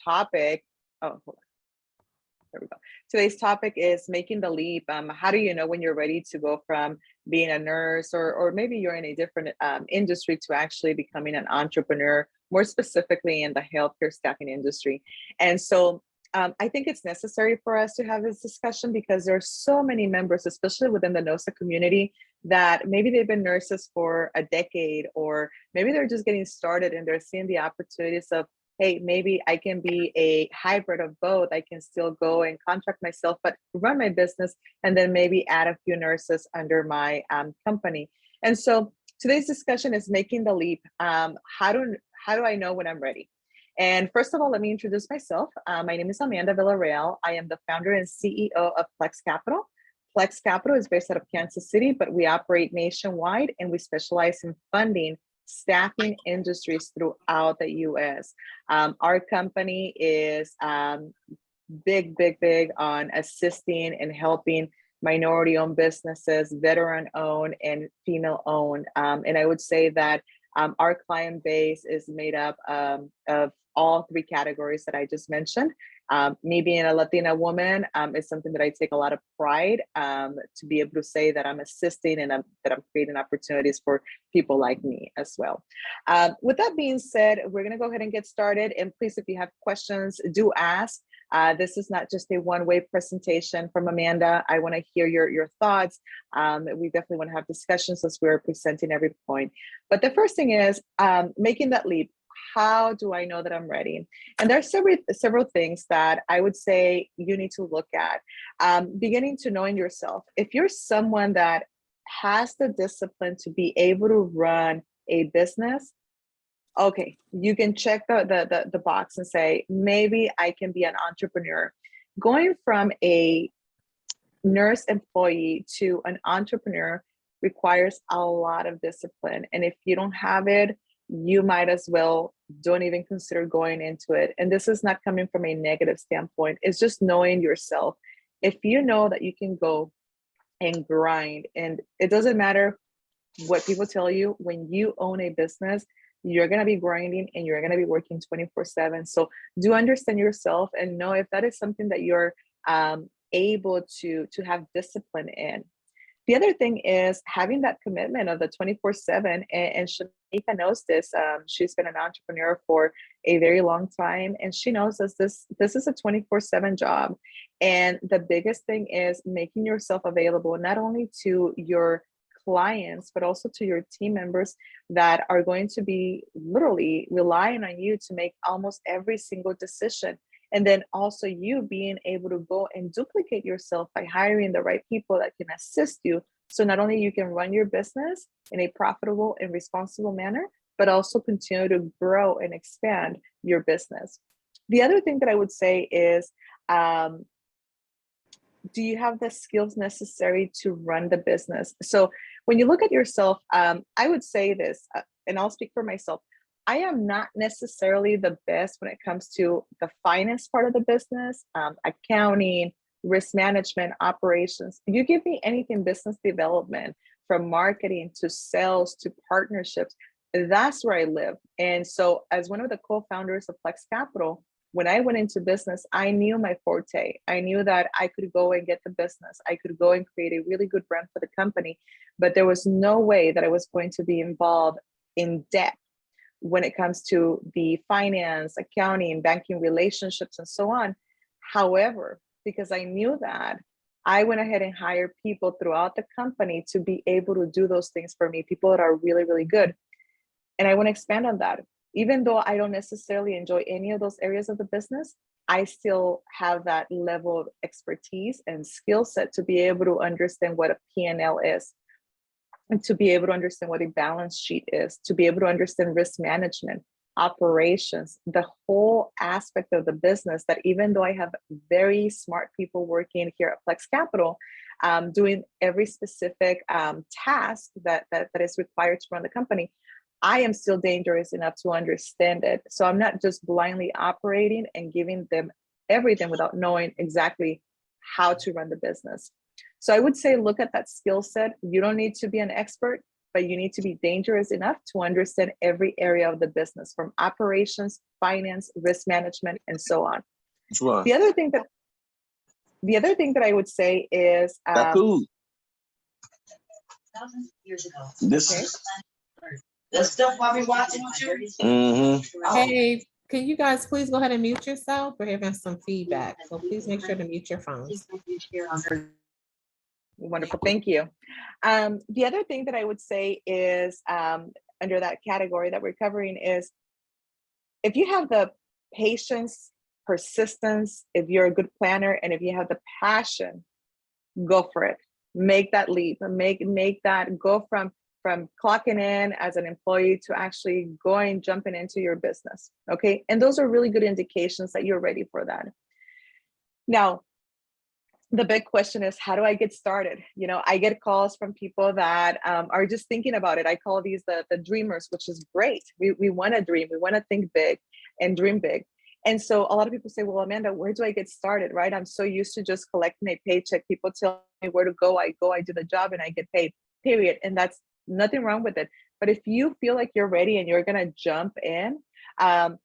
topic, oh, hold on. There we go. Today's topic is making the leap. How do you know when you're ready to go from being a nurse, or maybe you're in a different industry, to actually becoming an entrepreneur, more specifically in the healthcare staffing industry? And so I think it's necessary for us to have this discussion because there are so many members, especially within the NOSA community, that maybe they've been nurses for a decade, or maybe they're just getting started and they're seeing the opportunities of, hey, maybe I can be a hybrid of both. I can still go and contract myself, but run my business, and then maybe add a few nurses under my company. And so today's discussion is making the leap. How do I know when I'm ready? And first of all, let me introduce myself. My name is Amanda VILLARREAL. I am the founder and CEO of PLEX Capital. PLEX Capital is based out of Kansas City, but we operate nationwide, and we specialize in funding staffing industries throughout the US. Our company is big on assisting and helping minority-owned businesses, veteran-owned and female-owned. And I would say that our client base is made up of all three categories that I just mentioned. Me being a Latina woman is something that I take a lot of pride to be able to say that I'm assisting and that I'm creating opportunities for people like me as well. With that being said, we're going to go ahead and get started. And please, if you have questions, do ask. This is not just a one-way presentation from Amanda. I want to hear your thoughts. We definitely want to have discussions as we're presenting every point. But the first thing is making that leap. How do I know that I'm ready? And there are several things that I would say you need to look at. Beginning to knowing yourself. If you're someone that has the discipline to be able to run a business, okay, you can check the box and say, maybe I can be an entrepreneur. Going from a nurse employee to an entrepreneur requires a lot of discipline. And if you don't have it, you might as well don't even consider going into it. And this is not coming from a negative standpoint. It's just knowing yourself. If you know that you can go and grind, and it doesn't matter what people tell you, when you own a business, you're going to be grinding and you're going to be working 24/7. So do understand yourself and know if that is something that you're able to have discipline in. The other thing is having that commitment of the 24/7, and Shanika knows this. She's been an entrepreneur for a very long time, and she knows that this is a 24/7 job. And the biggest thing is making yourself available, not only to your clients, but also to your team members that are going to be literally relying on you to make almost every single decision. And then also you being able to go and duplicate yourself by hiring the right people that can assist you. So not only you can run your business in a profitable and responsible manner, but also continue to grow and expand your business. The other thing that I would say is, do you have the skills necessary to run the business? So when you look at yourself, I would say this, and I'll speak for myself. I am not necessarily the best when it comes to the finance part of the business, accounting, risk management, operations. You give me anything business development, from marketing to sales to partnerships, that's where I live. And so as one of the co-founders of PLEX Capital, when I went into business, I knew my forte. I knew that I could go and get the business. I could go and create a really good brand for the company, but there was no way that I was going to be involved in depth when it comes to the finance, accounting, banking relationships, and so on. However, because I knew that, I went ahead and hired people throughout the company to be able to do those things for me, people that are really, really good. And I want to expand on that. Even though I don't necessarily enjoy any of those areas of the business, I still have that level of expertise and skill set to be able to understand what a P&L is, and to be able to understand what a balance sheet is, to be able to understand risk management, operations, the whole aspect of the business, that even though I have very smart people working here at PLEX Capital, doing every specific task that is required to run the company, I am still dangerous enough to understand it. So I'm not just blindly operating and giving them everything without knowing exactly how to run the business. So I would say, look at that skill set. You don't need to be an expert, but you need to be dangerous enough to understand every area of the business, from operations, finance, risk management, and so on. Sure. The other thing that I would say is that cool. Years ago. This okay. The stuff while we watching you. Hey, can you guys please go ahead and mute yourself? We're having some feedback, so please make sure to mute your phones. Wonderful, thank you. The other thing that I would say is under that category that we're covering is if you have the patience, persistence, if you're a good planner, and if you have the passion, go for it. Make that leap, make that go from clocking in as an employee to actually going, jumping into your business, okay? And those are really good indications that you're ready for that. Now, the big question is, how do I get started? You know, I get calls from people that are just thinking about it. I call these the dreamers, which is great. We want to dream, we want to think big and dream big. And so a lot of people say, well, Amanda, where do I get started, right? I'm so used to just collecting a paycheck. People tell me where to go, I do the job and I get paid, period. And that's nothing wrong with it. But if you feel like you're ready and you're gonna jump in,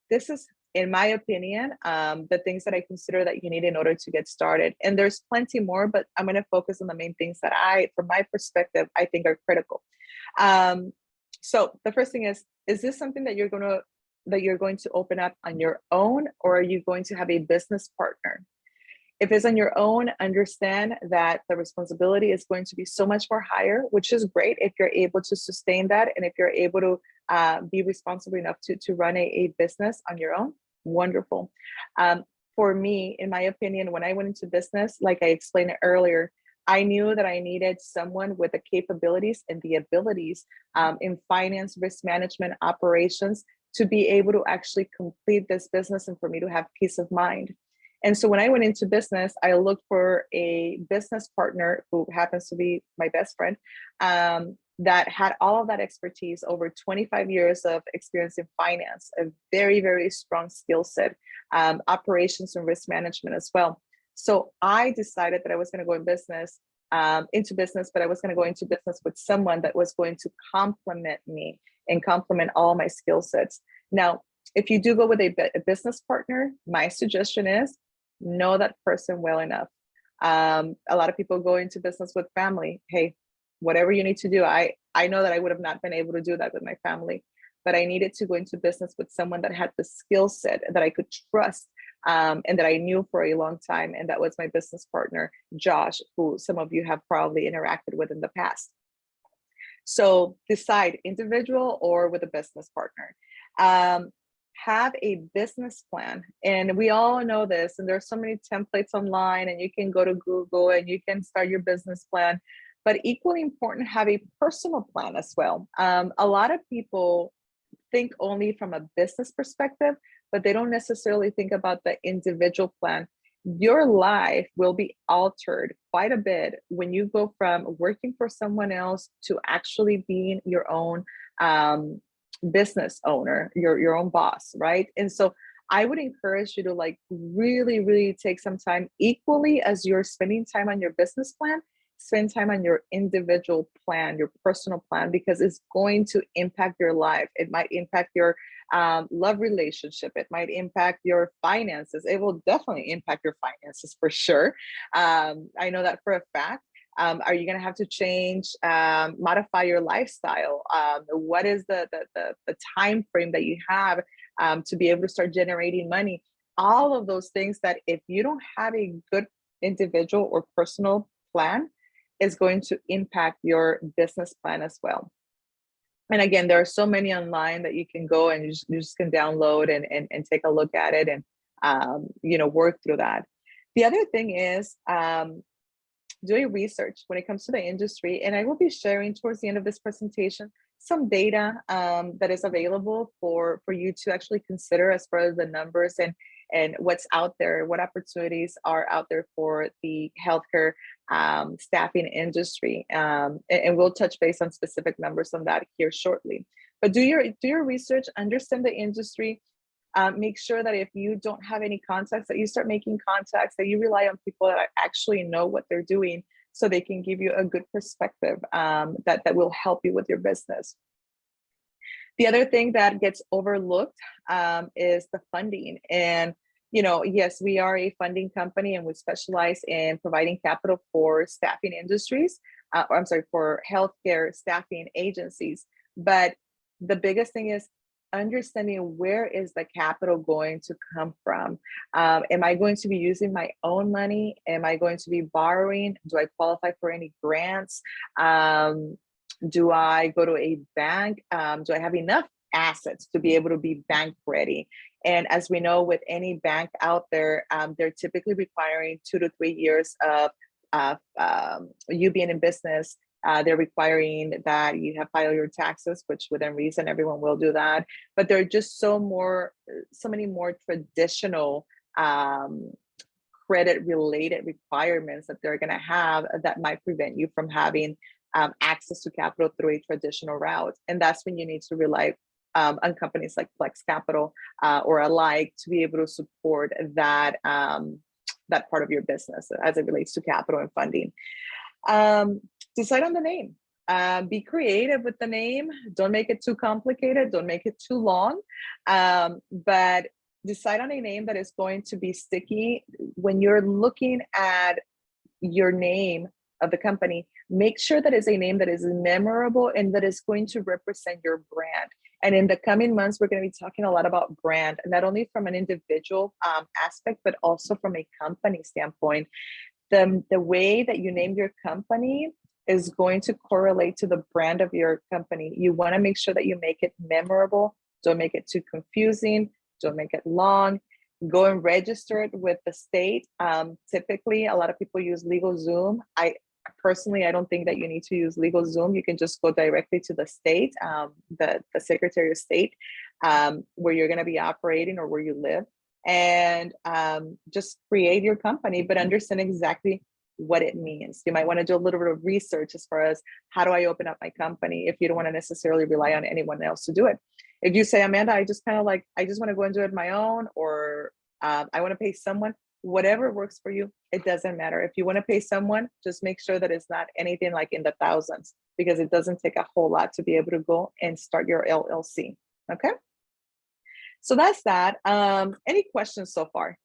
this is, in my opinion, the things that I consider that you need in order to get started. And there's plenty more, but I'm gonna focus on the main things that from my perspective, I think are critical. So the first thing is this something that you're going to open up on your own, or are you going to have a business partner? If it's on your own, understand that the responsibility is going to be so much more higher, which is great if you're able to sustain that. And if you're able to be responsible enough to run a business on your own, wonderful. For me, in my opinion, when I went into business, like I explained earlier, I knew that I needed someone with the capabilities and the abilities in finance, risk management, operations, to be able to actually complete this business and for me to have peace of mind. And so when I went into business, I looked for a business partner who happens to be my best friend, that had all of that expertise, over 25 years of experience in finance, a very, very strong skill set, operations and risk management as well. So I decided that I was going to go into business, but I was going to go into business with someone that was going to complement me and complement all my skill sets. Now, if you do go with a business partner, my suggestion is know that person well enough. A lot of people go into business with family. Hey, whatever you need to do. I know that I would have not been able to do that with my family, but I needed to go into business with someone that had the skill set that I could trust, and that I knew for a long time. And that was my business partner, Josh, who some of you have probably interacted with in the past. So decide individual or with a business partner. Have a business plan. And we all know this, and there's so many templates online, and you can go to Google and you can start your business plan, but equally important, have a personal plan as well. A lot of people think only from a business perspective, but they don't necessarily think about the individual plan. Your life will be altered quite a bit when you go from working for someone else to actually being your own business owner, your own boss, right? And so I would encourage you to like really, really take some time, equally as you're spending time on your business plan, spend time on your individual plan, your personal plan, because it's going to impact your life. It might impact your love relationship. It might impact your finances. It will definitely impact your finances for sure. I know that for a fact. Are you going to have to change, modify your lifestyle? What is the time frame that you have to be able to start generating money? All of those things that if you don't have a good individual or personal plan, is going to impact your business plan as well. And again, there are so many online that you can go and you just can download and take a look at it and work through that. The other thing is doing research when it comes to the industry. And I will be sharing towards the end of this presentation some data that is available for you to actually consider as far as the numbers and what's out there, what opportunities are out there for the healthcare staffing industry. And we'll touch base on specific numbers on that here shortly. But do your research, understand the industry. Make sure that if you don't have any contacts, that you start making contacts, that you rely on people that actually know what they're doing, so they can give you a good perspective that will help you with your business. The other thing that gets overlooked is the funding. And, yes, we are a funding company and we specialize in providing capital for staffing industries, for healthcare staffing agencies. But the biggest thing is understanding, where is the capital going to come from? Am I going to be using my own money? Am I going to be borrowing? Do I qualify for any grants? Do I go to a bank? Do I have enough assets to be able to be bank ready? And as we know, with any bank out there, they're typically requiring 2 to 3 years of you being in business. They're requiring that you have filed your taxes, which within reason, everyone will do that. But there are just so many more traditional credit related requirements that they're going to have that might prevent you from having access to capital through a traditional route. And that's when you need to rely on companies like PLEX Capital or alike to be able to support that that part of your business as it relates to capital and funding. Decide on the name. Be creative with the name. Don't make it too complicated. Don't make it too long. But decide on a name that is going to be sticky. When you're looking at your name of the company, make sure that it's a name that is memorable and that is going to represent your brand. And in the coming months, we're going to be talking a lot about brand, not only from an individual aspect, but also from a company standpoint. The way that you name your company is going to correlate to the brand of your company. You want to make sure that you make it memorable. Don't make it too confusing. Don't make it long. Go and register it with the state. Typically, a lot of people use LegalZoom. Personally, I don't think that you need to use LegalZoom. You can just go directly to the state, the Secretary of State, where you're going to be operating or where you live, and just create your company, but understand exactly what it means. You might want to do a little bit of research as far as, how do I open up my company, if you don't want to necessarily rely on anyone else to do it. If you say, Amanda, I just want to go and do it my own, or I want to pay someone, whatever works for you, it doesn't matter. If you want to pay someone, just make sure that it's not anything like in the thousands, because it doesn't take a whole lot to be able to go and start your LLC. Okay. So that's that. Any questions so far?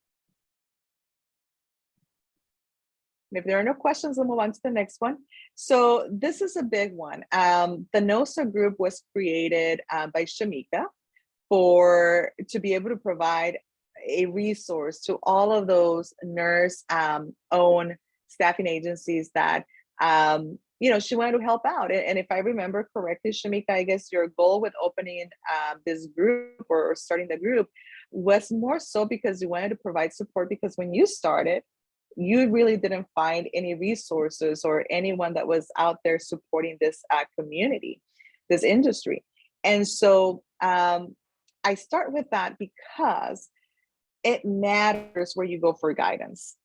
If there are no questions, we'll move on to the next one. So this is a big one. The NOSA Group was created by Shamika to be able to provide a resource to all of those nurse-owned staffing agencies that she wanted to help out. And if I remember correctly, Shamika, I guess your goal with opening this group or starting the group was more so because you wanted to provide support, because when you started, you really didn't find any resources or anyone that was out there supporting this community, this industry. And so I start with that because it matters where you go for guidance.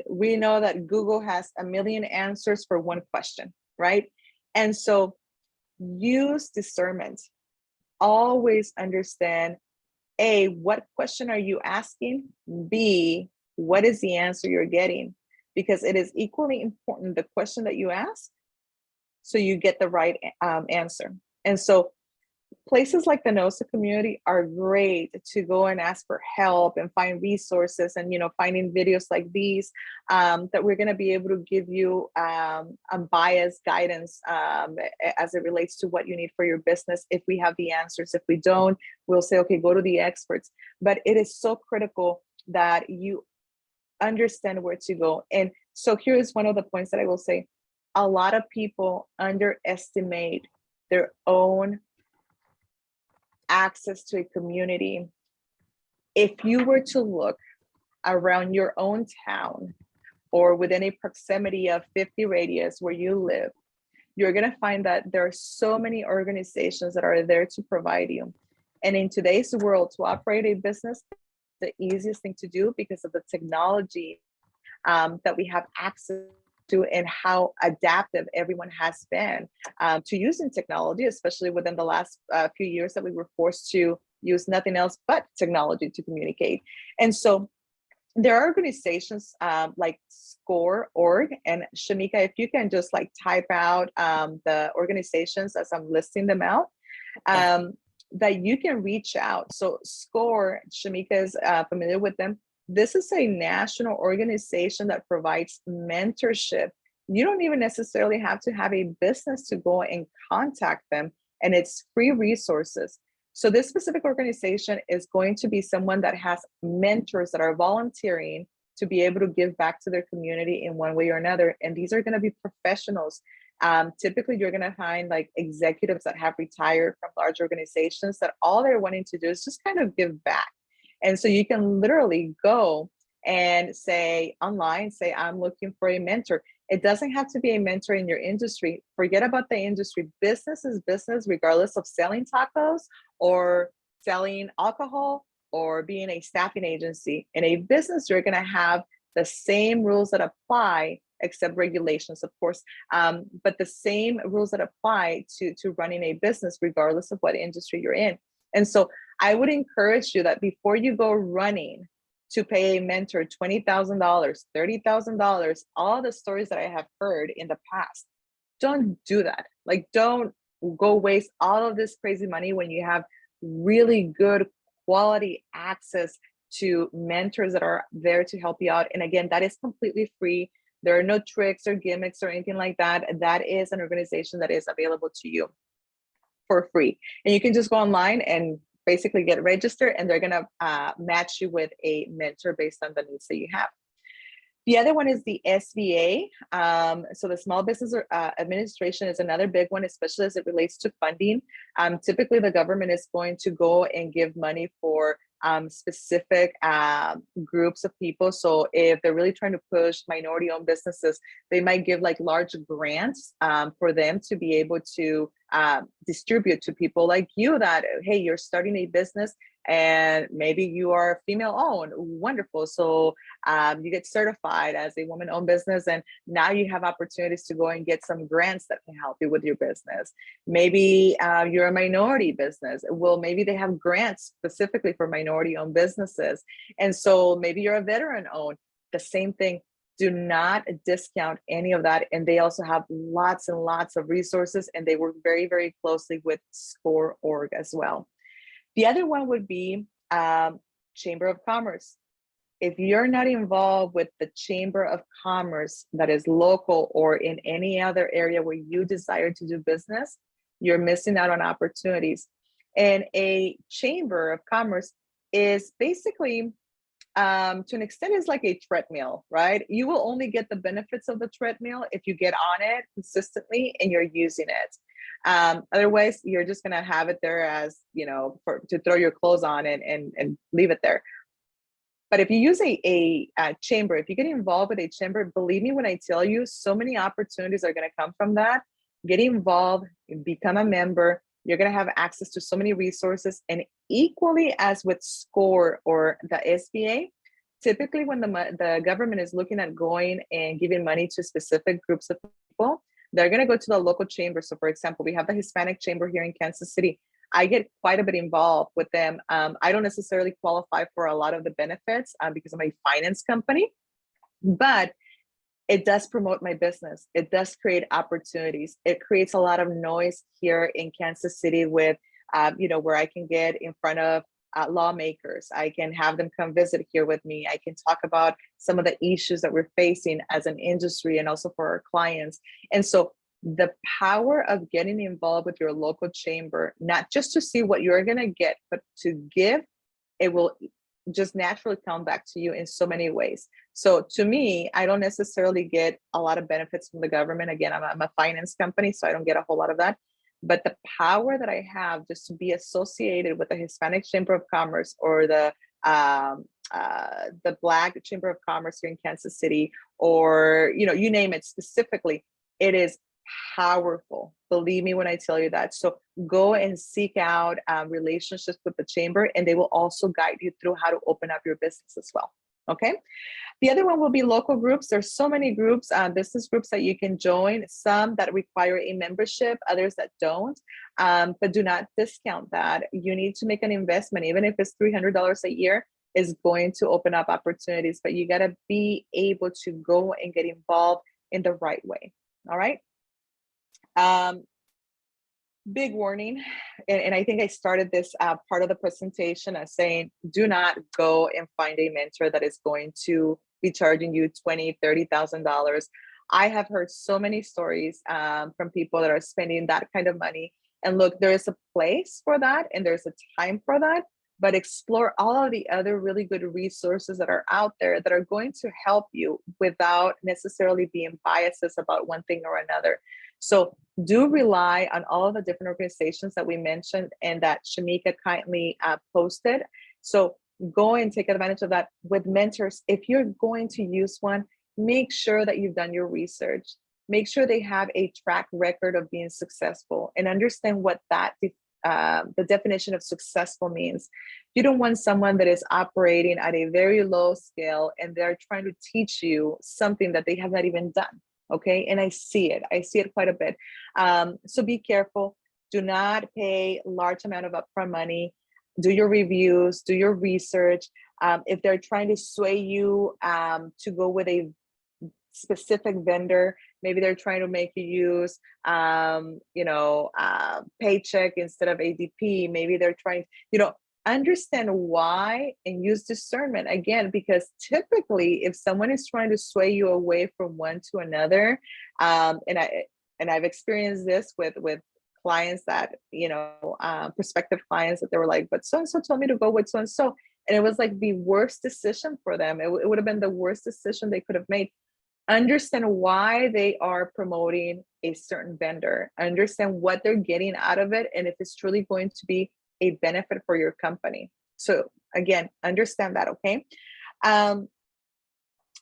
We know that Google has a million answers for one question, right? And so use discernment. Always understand, A, what question are you asking? B, what is the answer you're getting? Because it is equally important, the question that you ask, so you get the right answer. And so places like the NOSA community are great to go and ask for help and find resources, and finding videos like these that we're going to be able to give you unbiased guidance as it relates to what you need for your business. If we have the answers, if we don't, we'll say, okay, go to the experts. But it is so critical that you understand where to go. And so here is one of the points that I will say. A lot of people underestimate their own access to a community. If you were to look around your own town or within a proximity of 50 radius where you live, you're going to find that there are so many organizations that are there to provide you. And in today's world, to operate a business, the easiest thing to do, because of the technology that we have access to and how adaptive everyone has been to using technology, especially within the last few years that we were forced to use nothing else but technology to communicate. And so there are organizations like SCORE.org, and Shamika, if you can just like type out the organizations as I'm listing them out, that you can reach out. So SCORE, Shamika is familiar with them. This is a national organization that provides mentorship. You don't even necessarily have to have a business to go and contact them, and it's free resources. So this specific organization is going to be someone that has mentors that are volunteering to be able to give back to their community in one way or another. And these are going to be professionals. Typically, you're going to find like executives that have retired from large organizations that all they're wanting to do is just kind of give back. And so you can literally go and say online, say, I'm looking for a mentor. It doesn't have to be a mentor in your industry. Forget about the industry. Business is business, regardless of selling tacos or selling alcohol or being a staffing agency. In a business, you're going to have the same rules that apply, except regulations, of course, but the same rules that apply to running a business, regardless of what industry you're in. And so I would encourage you that before you go running to pay a mentor $20,000, $30,000, all the stories that I have heard in the past, don't do that. Like, don't go waste all of this crazy money when you have really good quality access to mentors that are there to help you out. And again, that is completely free. There are no tricks or gimmicks or anything like that. That is an organization that is available to you for free. And you can just go online and basically get registered, and they're going to match you with a mentor based on the needs that you have. The other one is the SBA. So the Small Business Administration is another big one, especially as it relates to funding. Typically, the government is going to go and give money for specific groups of people. So if they're really trying to push minority-owned businesses, they might give like large grants for them to be able to distribute to people like you that, hey, you're starting a business and maybe you are female owned. Wonderful. So you get certified as a woman owned business, and now you have opportunities to go and get some grants that can help you with your business. Maybe you're a minority business. Well, maybe they have grants specifically for minority owned businesses. And so maybe you're a veteran owned, the same thing. Do not discount any of that. And they also have lots and lots of resources, and they work very, very closely with SCORE.org as well. The other one would be Chamber of Commerce. If you're not involved with the Chamber of Commerce that is local or in any other area where you desire to do business, you're missing out on opportunities. And a Chamber of Commerce is basically, to an extent, is like a treadmill, right? You will only get the benefits of the treadmill if you get on it consistently and you're using it. Otherwise, you're just going to have it there as, you know, to throw your clothes on and leave it there. But if you use a chamber, if you get involved with a chamber, believe me when I tell you, so many opportunities are going to come from that. Get involved, become a member. You're going to have access to so many resources. And equally as with SCORE or the SBA, typically when the government is looking at going and giving money to specific groups of people, they're going to go to the local chamber. So for example, we have the Hispanic Chamber here in Kansas City. I get quite a bit involved with them. I don't necessarily qualify for a lot of the benefits because I'm a finance company, but it does promote my business. It does create opportunities. It creates a lot of noise here in Kansas City with, where I can get in front of lawmakers. I can have them come visit here with me. I can talk about some of the issues that we're facing as an industry and also for our clients. And so the power of getting involved with your local chamber, not just to see what you're going to get, but to give, it will just naturally come back to you in so many ways. So to me, I don't necessarily get a lot of benefits from the government. Again, I'm a finance company, so I don't get a whole lot of that. But the power that I have just to be associated with the Hispanic Chamber of Commerce or the Black Chamber of Commerce here in Kansas City, or, you name it specifically, it is powerful. Believe me when I tell you that. So go and seek out relationships with the chamber, and they will also guide you through how to open up your business as well. Okay. The other one will be local groups. There's so many groups, business groups that you can join, some that require a membership, others that don't, but do not discount that. You need to make an investment, even if it's $300 a year. is going to open up opportunities, but you got to be able to go and get involved in the right way. All right. Big warning, and I think I started this part of the presentation as saying, do not go and find a mentor that is going to be charging you $20,000, $30,000. I have heard so many stories from people that are spending that kind of money. And look, there is a place for that and there's a time for that, but explore all of the other really good resources that are out there that are going to help you without necessarily being biases about one thing or another. So do rely on all of the different organizations that we mentioned and that Shamika kindly posted. So go and take advantage of that with mentors. If you're going to use one, make sure that you've done your research. Make sure they have a track record of being successful and understand what that the definition of successful means. You don't want someone that is operating at a very low scale and they're trying to teach you something that they have not even done. Okay, and I see it quite a bit. So be careful. Do not pay large amount of upfront money. Do your reviews, do your research. If they're trying to sway you to go with a specific vendor, maybe they're trying to make you use Paycheck instead of ADP. Maybe they're trying, understand why and use discernment again, because typically if someone is trying to sway you away from one to another, and I've experienced this with clients that prospective clients that they were like, but so and so told me to go with so and so, and it was like the worst decision for them. It would have been the worst decision they could have made. Understand why they are promoting a certain vendor, understand what they're getting out of it, and if it's truly going to be a benefit for your company. So again, understand that, okay?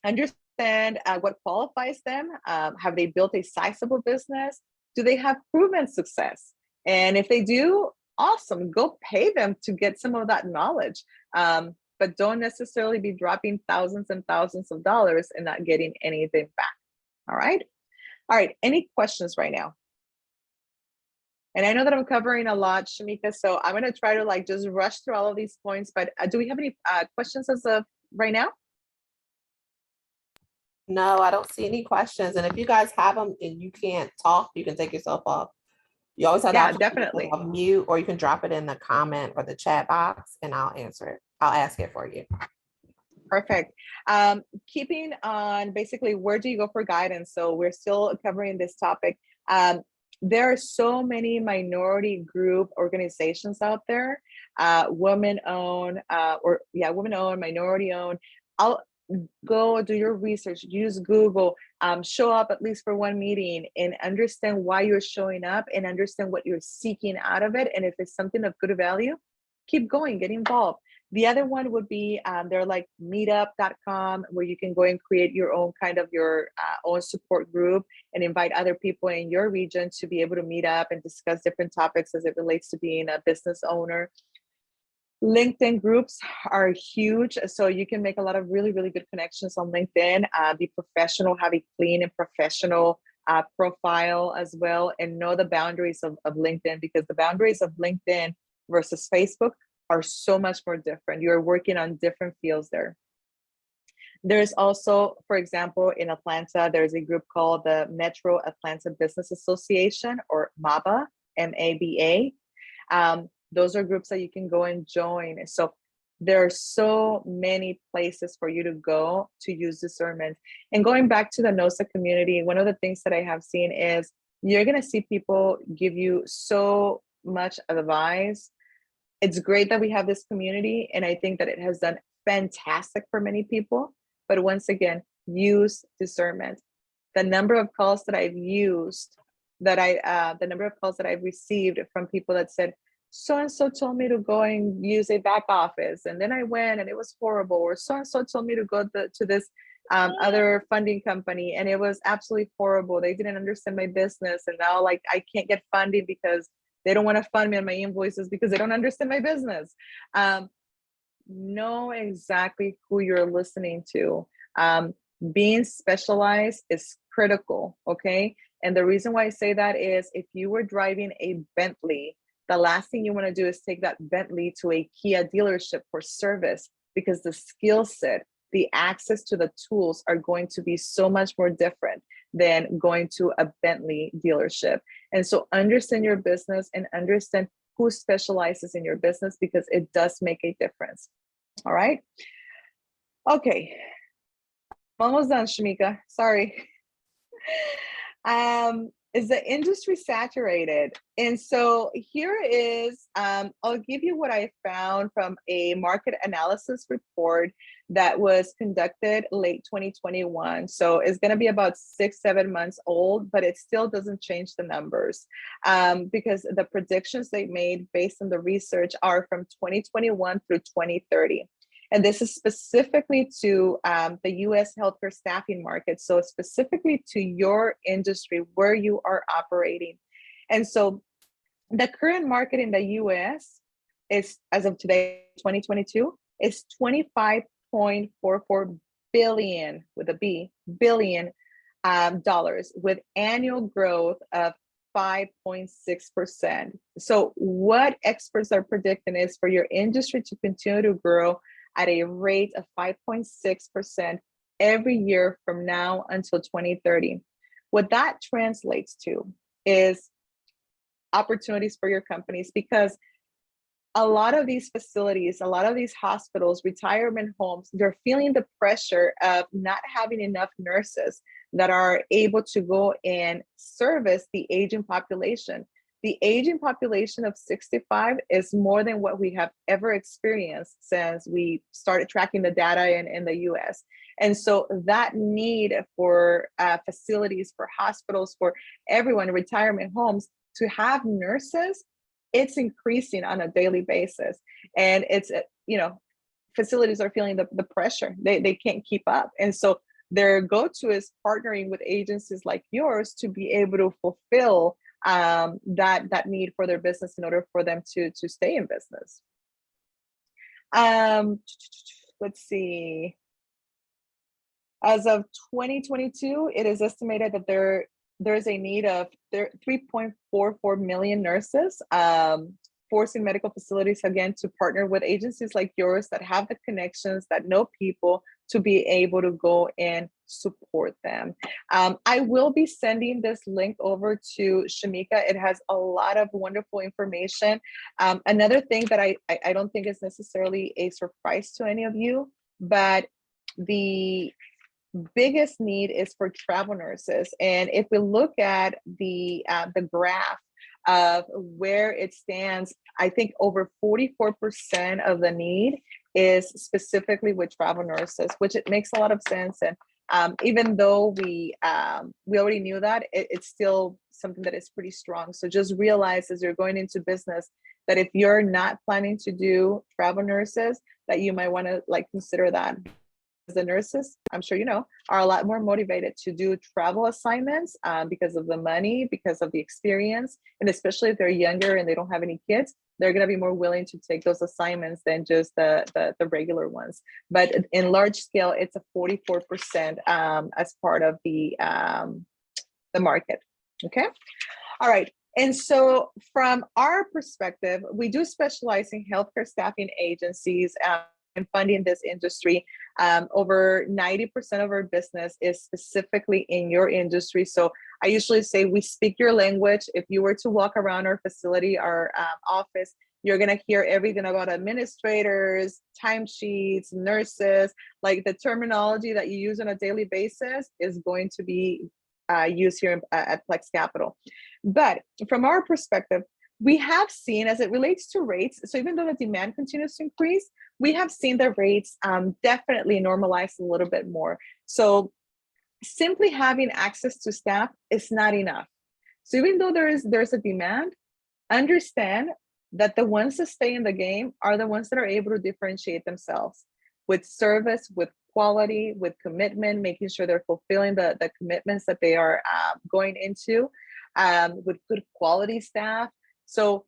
Understand what qualifies them. Have they built a sizable business? Do they have proven success? And if they do, awesome, go pay them to get some of that knowledge. But don't necessarily be dropping thousands and thousands of dollars and not getting anything back. All right. All right. Any questions right now? And I know that I'm covering a lot, Shamika, so I'm going to try to just rush through all of these points, but do we have any questions as of right now? No, I don't see any questions. And if you guys have them and you can't talk, you can take yourself off. You always have the option definitely of mute, or you can drop it in the comment or the chat box and I'll answer it. I'll ask it for you. Perfect. Keeping on basically, where do you go for guidance? So we're still covering this topic. There are so many minority group organizations out there, women-owned, women-owned, minority-owned. I'll go do your research, use Google, show up at least for one meeting and understand why you're showing up and understand what you're seeking out of it. And if it's something of good value, keep going, get involved. The other one would be, they're like meetup.com, where you can go and create your own kind of your own support group and invite other people in your region to be able to meet up and discuss different topics as it relates to being a business owner. LinkedIn groups are huge. So you can make a lot of really, really good connections on LinkedIn. Be professional, have a clean and professional profile as well, and know the boundaries of LinkedIn, because the boundaries of LinkedIn versus Facebook are so much more different. You're working on different fields there. There's also, for example, in Atlanta, there's a group called the Metro Atlanta Business Association, or MABA, MABA. Those are groups that you can go and join. So there are so many places for you to go to use discernment. And going back to the NOSA community, one of the things that I have seen is you're going to see people give you so much advice. It's great that we have this community, and I think that it has done fantastic for many people. But once again, use discernment. The number of calls that I've used, the number of calls that I've received from people that said, so-and-so told me to go and use a back office, and then I went and it was horrible, or so-and-so told me to go to this other funding company and it was absolutely horrible. They didn't understand my business, and now I can't get funding because they don't want to fund me on my invoices because they don't understand my business. Know exactly who you're listening to. Being specialized is critical, okay? And the reason why I say that is, if you were driving a Bentley, the last thing you want to do is take that Bentley to a Kia dealership for service. because the skill set, the access to the tools are going to be so much more different than going to a Bentley dealership. And so understand your business and understand who specializes in your business, because it does make a difference. All right. Okay. Almost done, Shamika. Sorry. Is the industry saturated? And so here is, I'll give you what I found from a market analysis report that was conducted late 2021. So it's going to be about 6-7 months old, but it still doesn't change the numbers, because the predictions they made based on the research are from 2021 through 2030. And this is specifically to the US healthcare staffing market. So specifically to your industry where you are operating. And so the current market in the US is, as of today, 2022, is $25.44 billion with a B, billion dollars, with annual growth of 5.6%. So what experts are predicting is for your industry to continue to grow at a rate of 5.6% every year from now until 2030. What that translates to is opportunities for your companies, because a lot of these facilities, a lot of these hospitals, retirement homes, they're feeling the pressure of not having enough nurses that are able to go and service the aging population. The aging population of 65 is more than what we have ever experienced since we started tracking the data in the US. And so that need for facilities, for hospitals, for everyone, retirement homes, to have nurses, it's increasing on a daily basis. And it's, facilities are feeling the pressure. They can't keep up. And so their go-to is partnering with agencies like yours to be able to fulfill that need for their business in order for them to stay in business. Let's see. As of 2022, it is estimated that there's a need of 3.44 million nurses, forcing medical facilities again to partner with agencies like yours that have the connections, that know people, to be able to go and support them. I will be sending this link over to Shamika. It has a lot of wonderful information. Another thing that I don't think is necessarily a surprise to any of you, but the biggest need is for travel nurses. And if we look at the graph of where it stands, I think over 44% of the need is specifically with travel nurses, which it makes a lot of sense. And even though we already knew that, it's still something that is pretty strong. So just realize as you're going into business that if you're not planning to do travel nurses, that you might want to consider that. The nurses, I'm sure you know, are a lot more motivated to do travel assignments because of the money, because of the experience, and especially if they're younger and they don't have any kids, they're going to be more willing to take those assignments than just the regular ones. But in large scale, it's a 44% as part of the market. Okay, all right. And so from our perspective, we do specialize in healthcare staffing agencies and funding this industry. Over 90% of our business is specifically in your industry. So I usually say we speak your language. If you were to walk around our facility, our office, you're going to hear everything about administrators, timesheets, nurses, like the terminology that you use on a daily basis is going to be used here at PLEX Capital. But from our perspective, we have seen, as it relates to rates, so even though the demand continues to increase, we have seen the rates definitely normalize a little bit more. So simply having access to staff is not enough. So even though there's a demand, understand that the ones that stay in the game are the ones that are able to differentiate themselves with service, with quality, with commitment, making sure they're fulfilling the commitments that they are going into, with good quality staff. So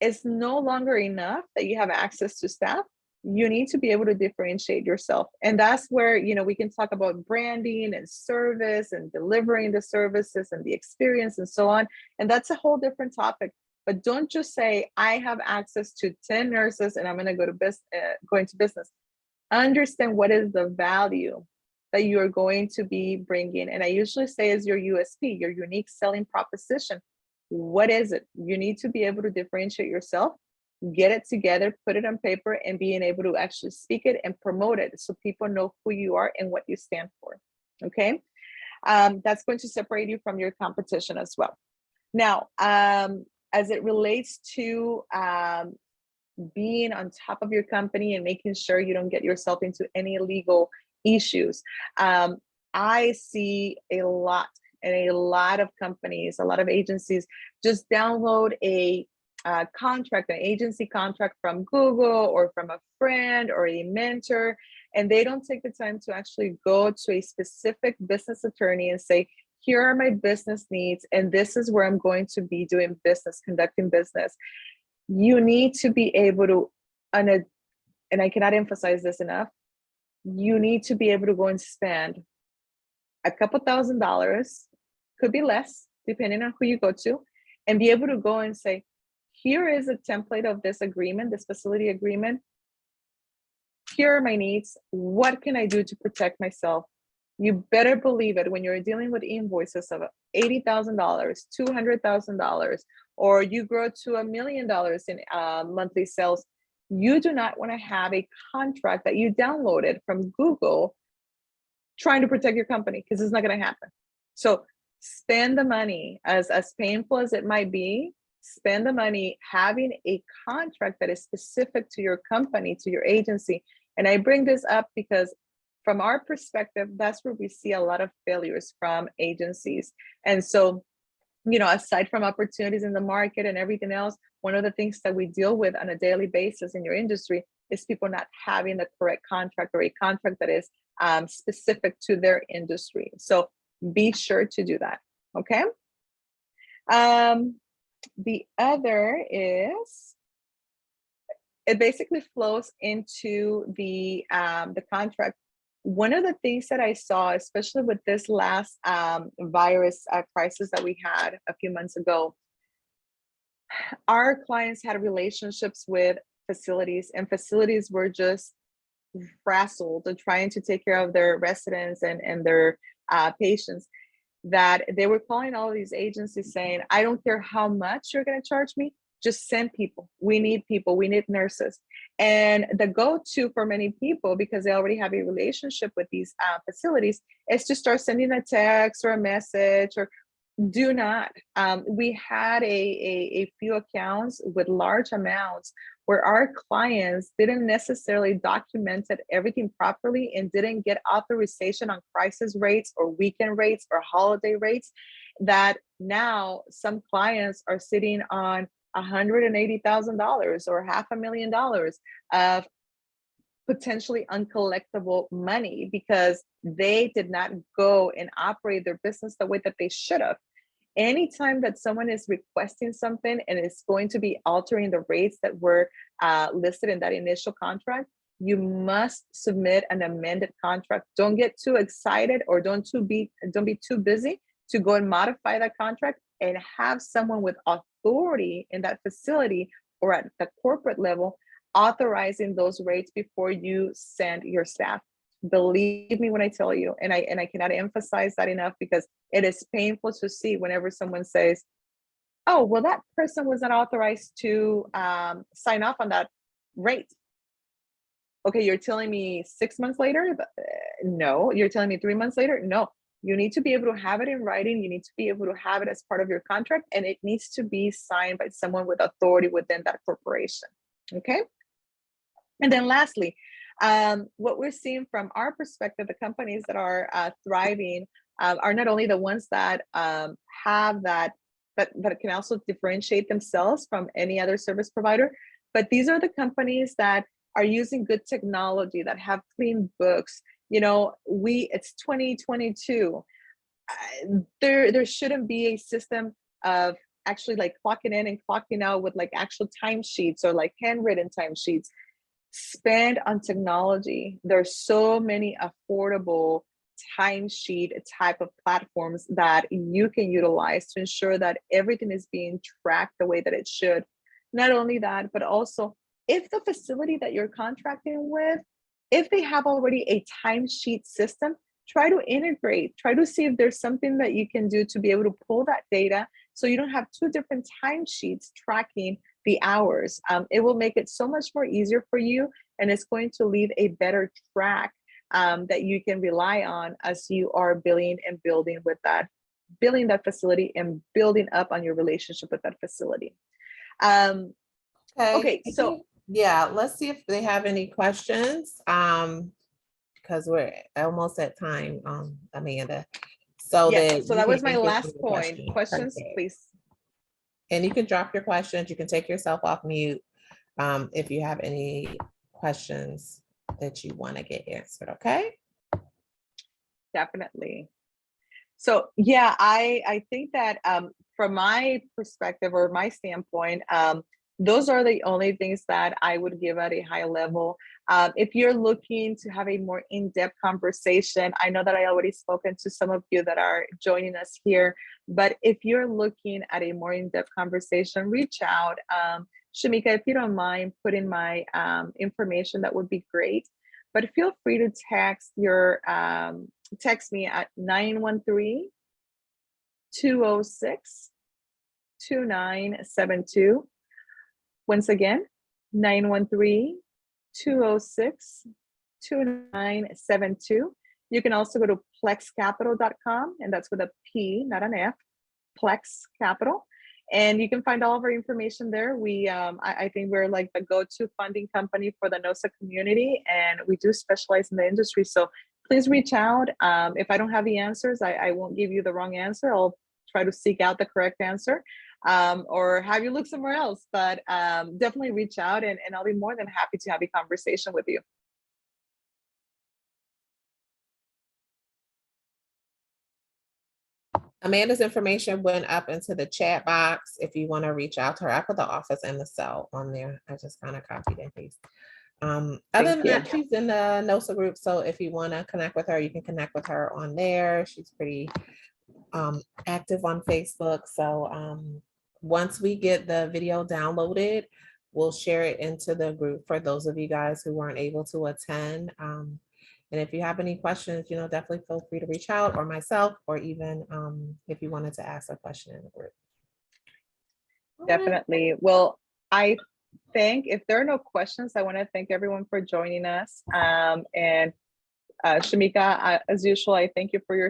it's no longer enough that you have access to staff. You need to be able to differentiate yourself. And that's where, we can talk about branding and service and delivering the services and the experience and so on. And that's a whole different topic. But don't just say, I have access to 10 nurses and I'm going to go into business. Understand what is the value that you are going to be bringing. And I usually say is your USP, your unique selling proposition. What is it? You need to be able to differentiate yourself, get it together, put it on paper, and being able to actually speak it and promote it so people know who you are and what you stand for. Okay. That's going to separate you from your competition as well. Now, as it relates to being on top of your company and making sure you don't get yourself into any legal issues, I see a lot of companies, a lot of agencies just download a contract, an agency contract from Google or from a friend or a mentor, and they don't take the time to actually go to a specific business attorney and say, here are my business needs, and this is where I'm going to be doing business, conducting business. You need to be able to, and I cannot emphasize this enough, you need to be able to go and spend a couple $1,000s, could be less, depending on who you go to, and be able to go and say, here is a template of this agreement, this facility agreement. Here are my needs. What can I do to protect myself? You better believe it, when you're dealing with invoices of $80,000, $200,000, or you grow to $1 million in monthly sales, you do not want to have a contract that you downloaded from Google trying to protect your company, because it's not going to happen. So spend the money, as painful as it might be, spend the money having a contract that is specific to your company, to your agency. And I bring this up because from our perspective, that's where we see a lot of failures from agencies. And so, aside from opportunities in the market and everything else, one of the things that we deal with on a daily basis in your industry is people not having the correct contract, or a contract that is specific to their industry. So be sure to do that. Okay. The other is, it basically flows into the contract. One of the things that I saw, especially with this last virus crisis that we had a few months ago, our clients had relationships with facilities, and facilities were just frazzled and trying to take care of their residents and their patients, that they were calling all of these agencies saying, I don't care how much you're going to charge me, just send people. We need people. We need nurses. And the go-to for many people, because they already have a relationship with these facilities, is to start sending a text or a message, or do not. We had a few accounts with large amounts where our clients didn't necessarily document everything properly and didn't get authorization on crisis rates or weekend rates or holiday rates, that now some clients are sitting on $180,000 or $500,000 of potentially uncollectible money because they did not go and operate their business the way that they should have. Anytime that someone is requesting something and it's going to be altering the rates that were listed in that initial contract, you must submit an amended contract. Don't get too excited, or don't be too busy to go and modify that contract, and have someone with authority in that facility or at the corporate level authorizing those rates before you send your staff. Believe me when I tell you, and I cannot emphasize that enough, because it is painful to see whenever someone says, oh, well, that person was not authorized to sign off on that rate. Okay, you're telling me 6 months later? No. You're telling me 3 months later? No. You need to be able to have it in writing. You need to be able to have it as part of your contract, and it needs to be signed by someone with authority within that corporation. Okay. And then lastly, what we're seeing from our perspective, the companies that are thriving are not only the ones that have that can also differentiate themselves from any other service provider, but these are the companies that are using good technology, that have clean books. It's 2022. There shouldn't be a system of actually like clocking in and clocking out with like actual timesheets or like handwritten timesheets. Spend on technology. There's so many affordable timesheet type of platforms that you can utilize to ensure that everything is being tracked the way that it should. Not only that, but also if the facility that you're contracting with If they have already a timesheet system, try to integrate, try to see if there's something that you can do to be able to pull that data so you don't have two different timesheets tracking the hours. It will make it so much more easier for you, and it's going to leave a better track that you can rely on as you are billing and building with that, billing that facility and building up on your relationship with that facility. Okay, so yeah, let's see if they have any questions. Because we're almost at time, Amanda. So yes, so that was my get last to the point. Questions, Perfect. please. And you can drop your questions. You can take yourself off mute if you have any questions that you want to get answered. Okay. Definitely. So yeah, I think that from my perspective or my standpoint, those are the only things that I would give at a high level. If you're looking to have a more in-depth conversation, I know that I already spoken to some of you that are joining us here, but if you're looking at a more in-depth conversation, reach out. Shamika, if you don't mind putting my information, that would be great. But feel free to text me at 913-206-2972. Once again, 913-206-2972. You can also go to plexcapital.com, and that's with a P, not an F, Plex Capital. And you can find all of our information there. I think we're like the go-to funding company for the NOSA community, and we do specialize in the industry. So please reach out. If I don't have the answers, I won't give you the wrong answer. I'll try to seek out the correct answer, or have you look somewhere else. But definitely reach out, and I'll be more than happy to have a conversation with you. Amanda's information went up into the chat box. If you want to reach out to her, I put the office and the cell on there. I just kind of copied and pasted. Other than that, she's in the NOSA group. So if you want to connect with her, you can connect with her on there. She's pretty active on Facebook. So once we get the video downloaded, we'll share it into the group for those of you guys who weren't able to attend. And if you have any questions, definitely feel free to reach out, or myself, or even if you wanted to ask a question in the group. Definitely. Well, if there are no questions, I want to thank everyone for joining us. And Shamika, as usual, I thank you for your